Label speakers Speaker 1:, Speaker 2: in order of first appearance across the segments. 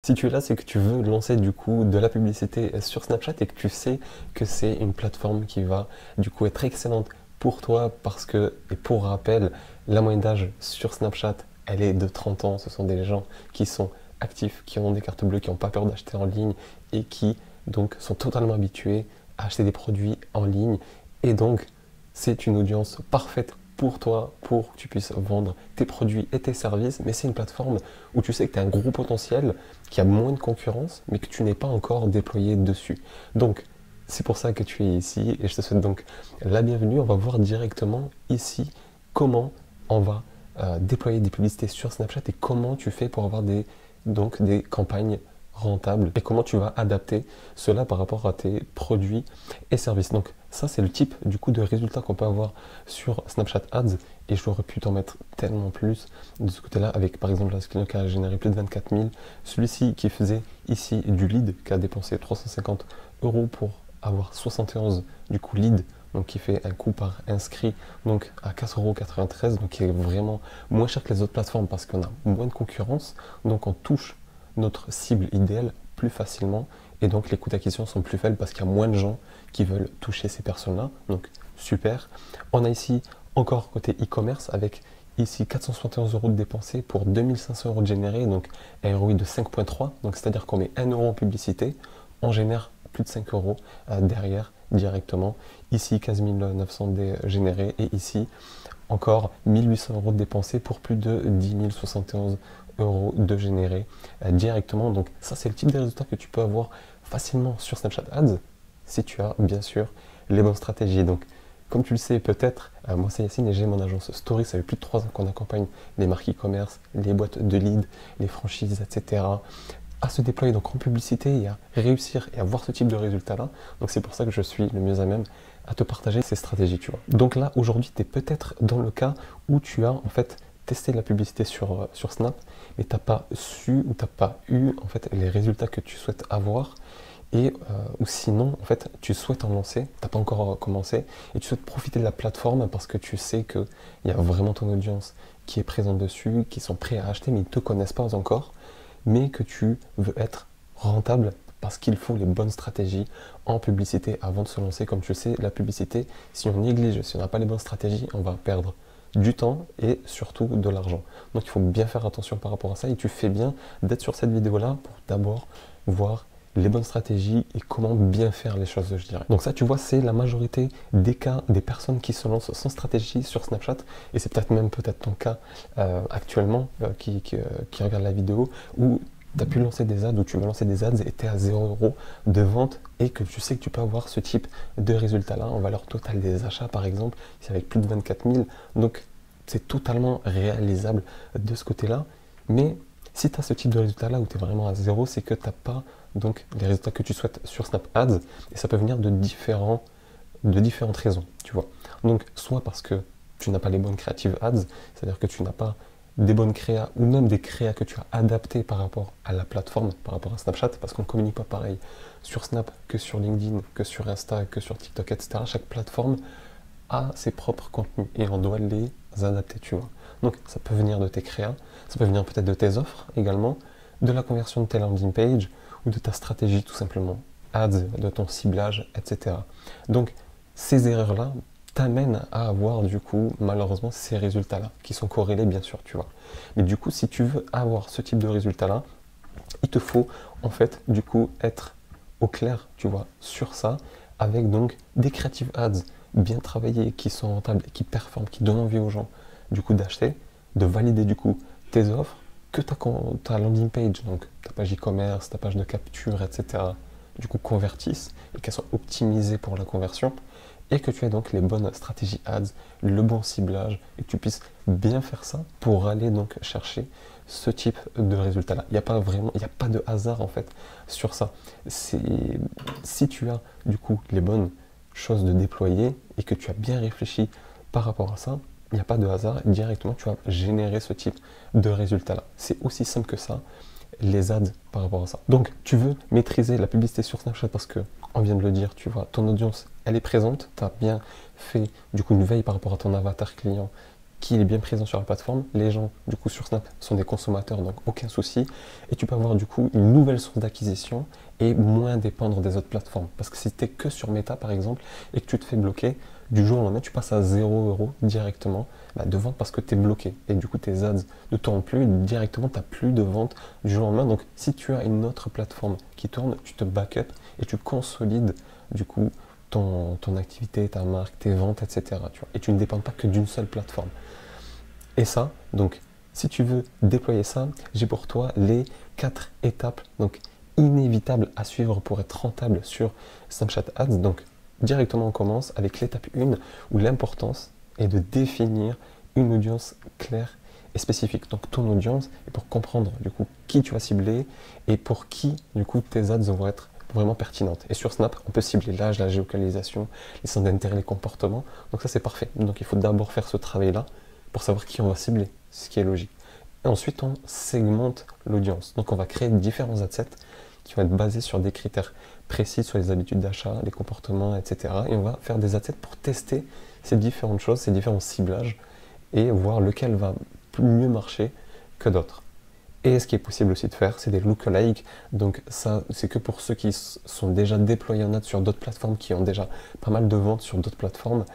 Speaker 1: Si tu es là, c'est que tu veux lancer du coup de la publicité sur Snapchat et que tu sais que c'est une plateforme qui va du coup être excellente pour toi parce que, et pour rappel, la moyenne d'âge sur Snapchat, elle est de 30 ans. Ce sont des gens qui sont actifs, qui ont des cartes bleues, qui n'ont pas peur d'acheter en ligne et qui donc sont totalement habitués à acheter des produits en ligne. Et donc, c'est une audience parfaite pour toi, pour que tu puisses vendre tes produits et tes services, mais c'est une plateforme où tu sais que tu as un gros potentiel, qu'il y a moins de concurrence, mais que tu n'es pas encore déployé dessus. Donc, c'est pour ça que tu es ici et je te souhaite donc la bienvenue. On va voir directement ici comment on va déployer des publicités sur Snapchat et comment tu fais pour avoir des campagnes rentable et comment tu vas adapter cela par rapport à tes produits et services. Donc ça c'est le type du coup de résultat qu'on peut avoir sur Snapchat Ads et j'aurais pu t'en mettre tellement plus de ce côté là avec par exemple la client qui a généré plus de 24 000, celui-ci qui faisait ici du lead qui a dépensé 350 € pour avoir 71 du coup lead, donc qui fait un coût par inscrit donc à 4,93 €, donc qui est vraiment moins cher que les autres plateformes parce qu'on a moins de concurrence, donc on touche notre cible idéale plus facilement et donc les coûts d'acquisition sont plus faibles parce qu'il y a moins de gens qui veulent toucher ces personnes-là, donc super. On a ici encore côté e-commerce avec ici 471 € de dépensés pour 2500 € de générés, donc un ROI de 5,3, donc c'est-à-dire qu'on met 1 € en publicité, on génère plus de 5 € derrière directement. Ici 15 900 de générés et ici encore 1800 € de dépensés pour plus de 10 071 € de générer directement. Donc ça c'est le type de résultat que tu peux avoir facilement sur Snapchat Ads si tu as bien sûr les bonnes stratégies. Donc comme tu le sais peut-être, moi c'est Yacine et j'ai mon agence Story. Ça fait plus de 3 ans qu'on accompagne les marques e-commerce, les boîtes de leads, les franchises, etc. à se déployer donc en publicité et à réussir et à voir ce type de résultat là. Donc c'est pour ça que je suis le mieux à même à te partager ces stratégies, tu vois. Donc là aujourd'hui tu es peut-être dans le cas où tu as en fait testé la publicité sur Snap mais tu n'as pas su ou tu n'as pas eu en fait les résultats que tu souhaites avoir et ou sinon en fait tu souhaites en lancer, tu n'as pas encore commencé et tu souhaites profiter de la plateforme parce que tu sais qu'il y a vraiment ton audience qui est présente dessus, qui sont prêts à acheter mais ils ne te connaissent pas encore, mais que tu veux être rentable parce qu'il faut les bonnes stratégies en publicité avant de se lancer. Comme tu le sais, la publicité, si on néglige, si on n'a pas les bonnes stratégies, on va perdre du temps et surtout de l'argent. Donc il faut bien faire attention par rapport à ça et tu fais bien d'être sur cette vidéo-là pour d'abord voir les bonnes stratégies et comment bien faire les choses, je dirais. Donc ça, tu vois, c'est la majorité des cas des personnes qui se lancent sans stratégie sur Snapchat et c'est peut-être même ton cas actuellement qui regarde la vidéo où tu as pu lancer des ads ou tu vas lancer des ads et tu es à 0 € de vente et que tu sais que tu peux avoir ce type de résultat-là en valeur totale des achats par exemple, c'est avec plus de 24 000. Donc c'est totalement réalisable de ce côté-là. Mais si tu as ce type de résultat-là où tu es vraiment à 0, c'est que tu n'as pas donc les résultats que tu souhaites sur Snap Ads et ça peut venir de différentes raisons, tu vois. Donc soit parce que tu n'as pas les bonnes creative ads, c'est-à-dire que tu n'as pas des bonnes créas ou même des créas que tu as adaptées par rapport à la plateforme, par rapport à Snapchat, parce qu'on ne communique pas pareil sur Snap que sur LinkedIn, que sur Insta, que sur TikTok, etc. Chaque plateforme a ses propres contenus et on doit les adapter, tu vois. Donc ça peut venir de tes créas, ça peut venir peut-être de tes offres également, de la conversion de tes landing page ou de ta stratégie tout simplement, ads, de ton ciblage, etc. Donc ces erreurs-là t'amènent à avoir du coup malheureusement ces résultats-là qui sont corrélés bien sûr, tu vois. Mais du coup si tu veux avoir ce type de résultats-là, il te faut en fait du coup être au clair, tu vois, sur ça avec donc des creative ads bien travaillés, qui sont rentables, qui performent, qui donnent envie aux gens du coup d'acheter, de valider du coup tes offres, que ta landing page, donc ta page e-commerce, ta page de capture, etc. du coup convertissent et qu'elles soient optimisées pour la conversion et que tu aies donc les bonnes stratégies ads, le bon ciblage et que tu puisses bien faire ça pour aller donc chercher ce type de résultat là. Il n'y a pas de hasard en fait sur ça. Si tu as du coup les bonnes choses de déployer et que tu as bien réfléchi par rapport à ça, il n'y a pas de hasard, directement tu vas générer ce type de résultat là. C'est aussi simple que ça, les ads par rapport à ça. Donc tu veux maîtriser la publicité sur Snapchat parce que, on vient de le dire, tu vois, ton audience elle est présente, tu as bien fait du coup une veille par rapport à ton avatar client qu'il est bien présent sur la plateforme. Les gens, du coup, sur Snap sont des consommateurs, donc aucun souci. Et tu peux avoir, du coup, une nouvelle source d'acquisition et moins dépendre des autres plateformes. Parce que si tu es que sur Meta, par exemple, et que tu te fais bloquer, du jour au lendemain, tu passes à 0 € directement de vente parce que tu es bloqué. Et du coup, tes ads ne tournent plus. Directement, tu n'as plus de vente du jour au lendemain. Donc, si tu as une autre plateforme qui tourne, tu te backup et tu consolides, du coup, ton activité, ta marque, tes ventes, etc. Tu vois. Et tu ne dépends pas que d'une seule plateforme. Et ça, donc, si tu veux déployer ça, j'ai pour toi les 4 étapes donc, inévitables à suivre pour être rentable sur Snapchat Ads. Donc, directement, on commence avec l'étape 1 où l'importance est de définir une audience claire et spécifique. Donc, ton audience, et pour comprendre du coup qui tu vas cibler et pour qui du coup tes ads vont être vraiment pertinentes. Et sur Snap, on peut cibler l'âge, la géolocalisation, les centres d'intérêt, les comportements. Donc ça, c'est parfait. Donc, il faut d'abord faire ce travail-là pour savoir qui on va cibler, ce qui est logique. Et ensuite, on segmente l'audience. Donc, on va créer différents adsets qui vont être basés sur des critères précis, sur les habitudes d'achat, les comportements, etc. Et on va faire des adsets pour tester ces différentes choses, ces différents ciblages, et voir lequel va mieux marcher que d'autres. Et ce qui est possible aussi de faire, c'est des lookalikes. Donc ça, c'est que pour ceux qui sont déjà déployés en ads sur d'autres plateformes, qui ont déjà pas mal de ventes sur d'autres plateformes.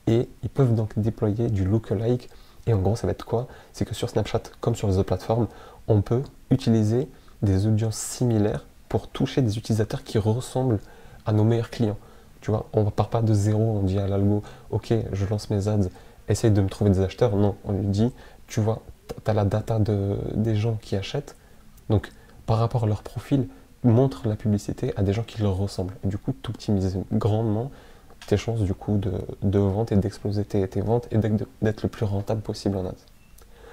Speaker 1: Et ils peuvent donc déployer du lookalike. Et en gros, ça va être quoi? C'est que sur Snapchat, comme sur les autres plateformes, on peut utiliser des audiences similaires pour toucher des utilisateurs qui ressemblent à nos meilleurs clients. Tu vois, on ne part pas de zéro, on dit à l'algo, ok, je lance mes ads, essaye de me trouver des acheteurs. Non, on lui dit, tu vois, tu as la data des gens qui achètent. Donc, par rapport à leur profil, montre la publicité à des gens qui leur ressemblent. Et du coup, tu optimises grandement tes chances du coup de vente et d'exploser tes ventes et d'être le plus rentable possible en ads.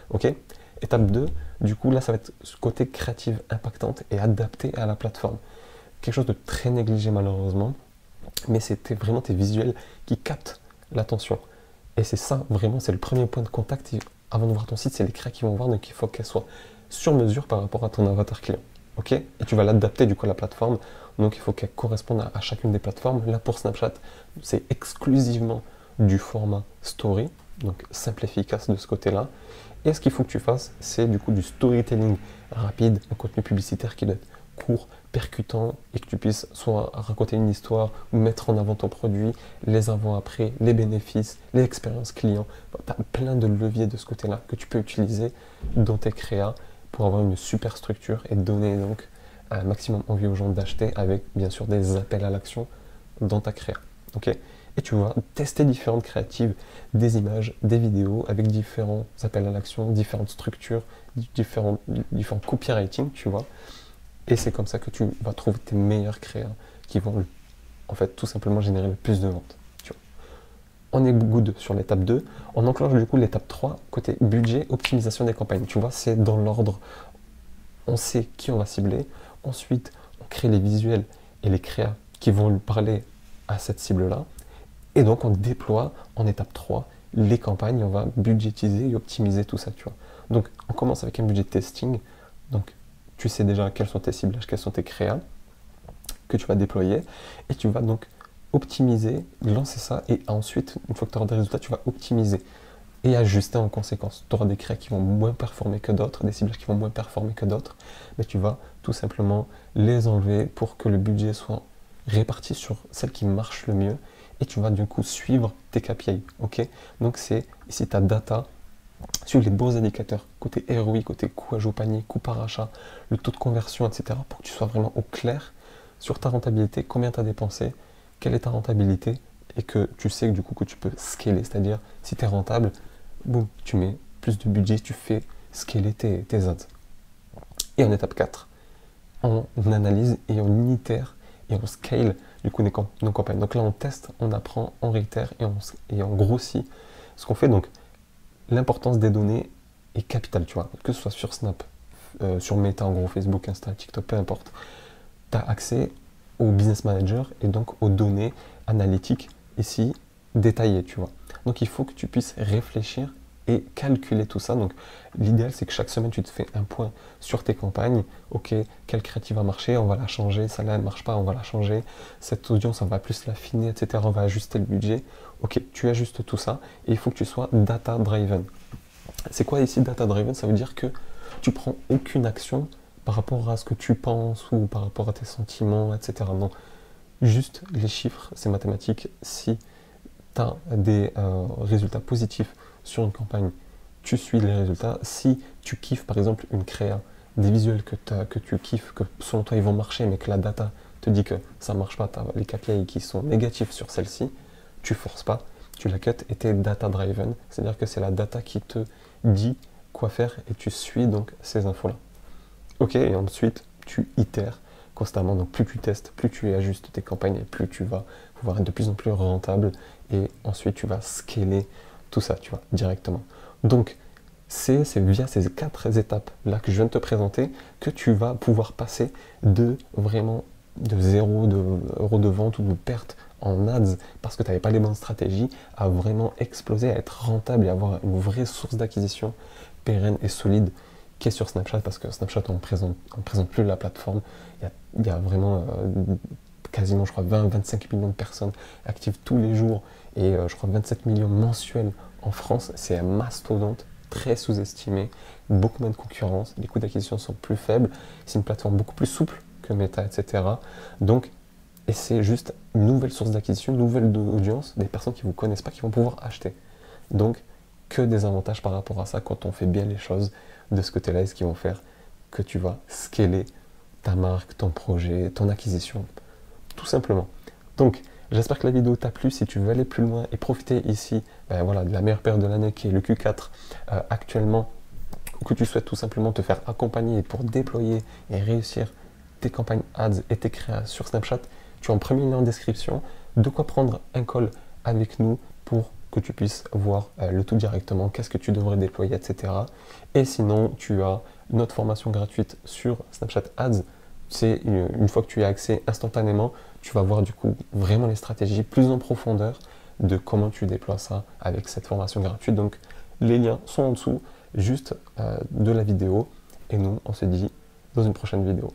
Speaker 1: Ok? Étape 2, du coup là ça va être ce côté créatif impactante et adapté à la plateforme. Quelque chose de très négligé malheureusement, mais c'était vraiment tes visuels qui captent l'attention. Et c'est ça vraiment, c'est le premier point de contact avant de voir ton site, c'est les créas qui vont voir, donc il faut qu'elles soient sur mesure par rapport à ton avatar client. Ok? Et tu vas l'adapter du coup à la plateforme. Donc il faut qu'elle corresponde à chacune des plateformes. Là pour Snapchat, c'est exclusivement du format story, donc simple et efficace de ce côté-là. Et ce qu'il faut que tu fasses, c'est du coup du storytelling rapide, un contenu publicitaire qui doit être court, percutant, et que tu puisses soit raconter une histoire ou mettre en avant ton produit, les avant-après, les bénéfices, les expériences clients. Tu as plein de leviers de ce côté-là que tu peux utiliser dans tes créas pour avoir une super structure et donner donc un maximum envie aux gens d'acheter avec bien sûr des appels à l'action dans ta créa. Okay? Et tu vas tester différentes créatives, des images, des vidéos avec différents appels à l'action, différentes structures, différents copywriting, tu vois. Et c'est comme ça que tu vas trouver tes meilleurs créas qui vont en fait tout simplement générer le plus de ventes. Tu vois. On est good sur l'étape 2. On enclenche du coup l'étape 3, côté budget, optimisation des campagnes. Tu vois, c'est dans l'ordre. On sait qui on va cibler. Ensuite, on crée les visuels et les créas qui vont lui parler à cette cible-là. Et donc, on déploie en étape 3 les campagnes. On va budgétiser et optimiser tout ça, tu vois. Donc, on commence avec un budget testing. Donc, tu sais déjà quels sont tes ciblages, quels sont tes créas que tu vas déployer. Et tu vas donc optimiser, lancer ça. Et ensuite, une fois que tu auras des résultats, tu vas optimiser et ajuster en conséquence. Tu auras des créas qui vont moins performer que d'autres, des ciblages qui vont moins performer que d'autres, mais tu vas tout simplement les enlever pour que le budget soit réparti sur celles qui marchent le mieux et tu vas du coup suivre tes KPI. Ok? Donc c'est ici ta data, suivre les bons indicateurs, côté ROI, côté coût au panier, coût par achat, le taux de conversion, etc. pour que tu sois vraiment au clair sur ta rentabilité, combien tu as dépensé, quelle est ta rentabilité et que tu sais que du coup que tu peux scaler, c'est-à-dire si tu es rentable, boum, tu mets plus de budget, tu fais scaler tes ads. Et en étape 4, on analyse et on itère et on scale du coup nos campagnes. Donc là, on teste, on apprend, on réitère et on grossit ce qu'on fait. Donc, l'importance des données est capitale, tu vois. Que ce soit sur Snap, sur Meta, en gros, Facebook, Insta, TikTok, peu importe. Tu as accès au Business Manager et donc aux données analytiques ici détaillées, tu vois. Donc, il faut que tu puisses réfléchir et calculer tout ça. Donc l'idéal, c'est que chaque semaine, tu te fais un point sur tes campagnes. Ok, quelle créative va marcher, on va la changer. Celle-là, elle ne marche pas, on va la changer. Cette audience, on va plus l'affiner, etc. On va ajuster le budget. Ok, tu ajustes tout ça et il faut que tu sois data-driven. C'est quoi ici data-driven? Ça veut dire que tu prends aucune action par rapport à ce que tu penses ou par rapport à tes sentiments, etc. Non, juste les chiffres, c'est mathématique. Si tu as des résultats positifs sur une campagne, tu suis les résultats. Si tu kiffes par exemple une créa, des visuels que tu kiffes, que selon toi ils vont marcher, mais que la data te dit que ça ne marche pas, tu as les KPI qui sont négatifs sur celle-ci, tu forces pas, tu la cut et tu es data driven, c'est-à-dire que c'est la data qui te dit quoi faire et tu suis donc ces infos-là. Ok, et ensuite tu itères constamment, donc plus tu testes, plus tu ajustes tes campagnes et plus tu vas pouvoir être de plus en plus rentable et ensuite tu vas scaler tout ça, tu vois, directement. Donc c'est via ces 4 étapes là que je viens de te présenter que tu vas pouvoir passer de vraiment de 0 euros de vente ou de perte en ads parce que tu n'avais pas les bonnes stratégies à vraiment exploser, à être rentable et avoir une vraie source d'acquisition pérenne et solide qui est sur Snapchat, parce que Snapchat on présente plus la plateforme. Il y a vraiment quasiment je crois 20-25 millions de personnes actives tous les jours et je crois 27 millions mensuels en France. C'est un mastodonte très sous-estimé, beaucoup moins de concurrence, les coûts d'acquisition sont plus faibles, c'est une plateforme beaucoup plus souple que Meta, etc. Donc, et c'est juste une nouvelle source d'acquisition, une nouvelle audience, des personnes qui ne vous connaissent pas, qui vont pouvoir acheter. Donc, que des avantages par rapport à ça quand on fait bien les choses de ce côté-là, et ce qui vont faire que tu vas scaler ta marque, ton projet, ton acquisition, tout simplement. Donc, j'espère que la vidéo t'a plu. Si tu veux aller plus loin et profiter ici voilà, de la meilleure période de l'année qui est le Q4 actuellement, ou que tu souhaites tout simplement te faire accompagner pour déployer et réussir tes campagnes ads et tes créas sur Snapchat, tu as en premier lien en description de quoi prendre un call avec nous pour que tu puisses voir le tout directement, qu'est-ce que tu devrais déployer, etc. Et sinon, tu as notre formation gratuite sur Snapchat Ads. C'est une fois que tu y as accès instantanément, tu vas voir du coup vraiment les stratégies plus en profondeur de comment tu déploies ça avec cette formation gratuite. Donc les liens sont en dessous juste de la vidéo et nous on se dit dans une prochaine vidéo.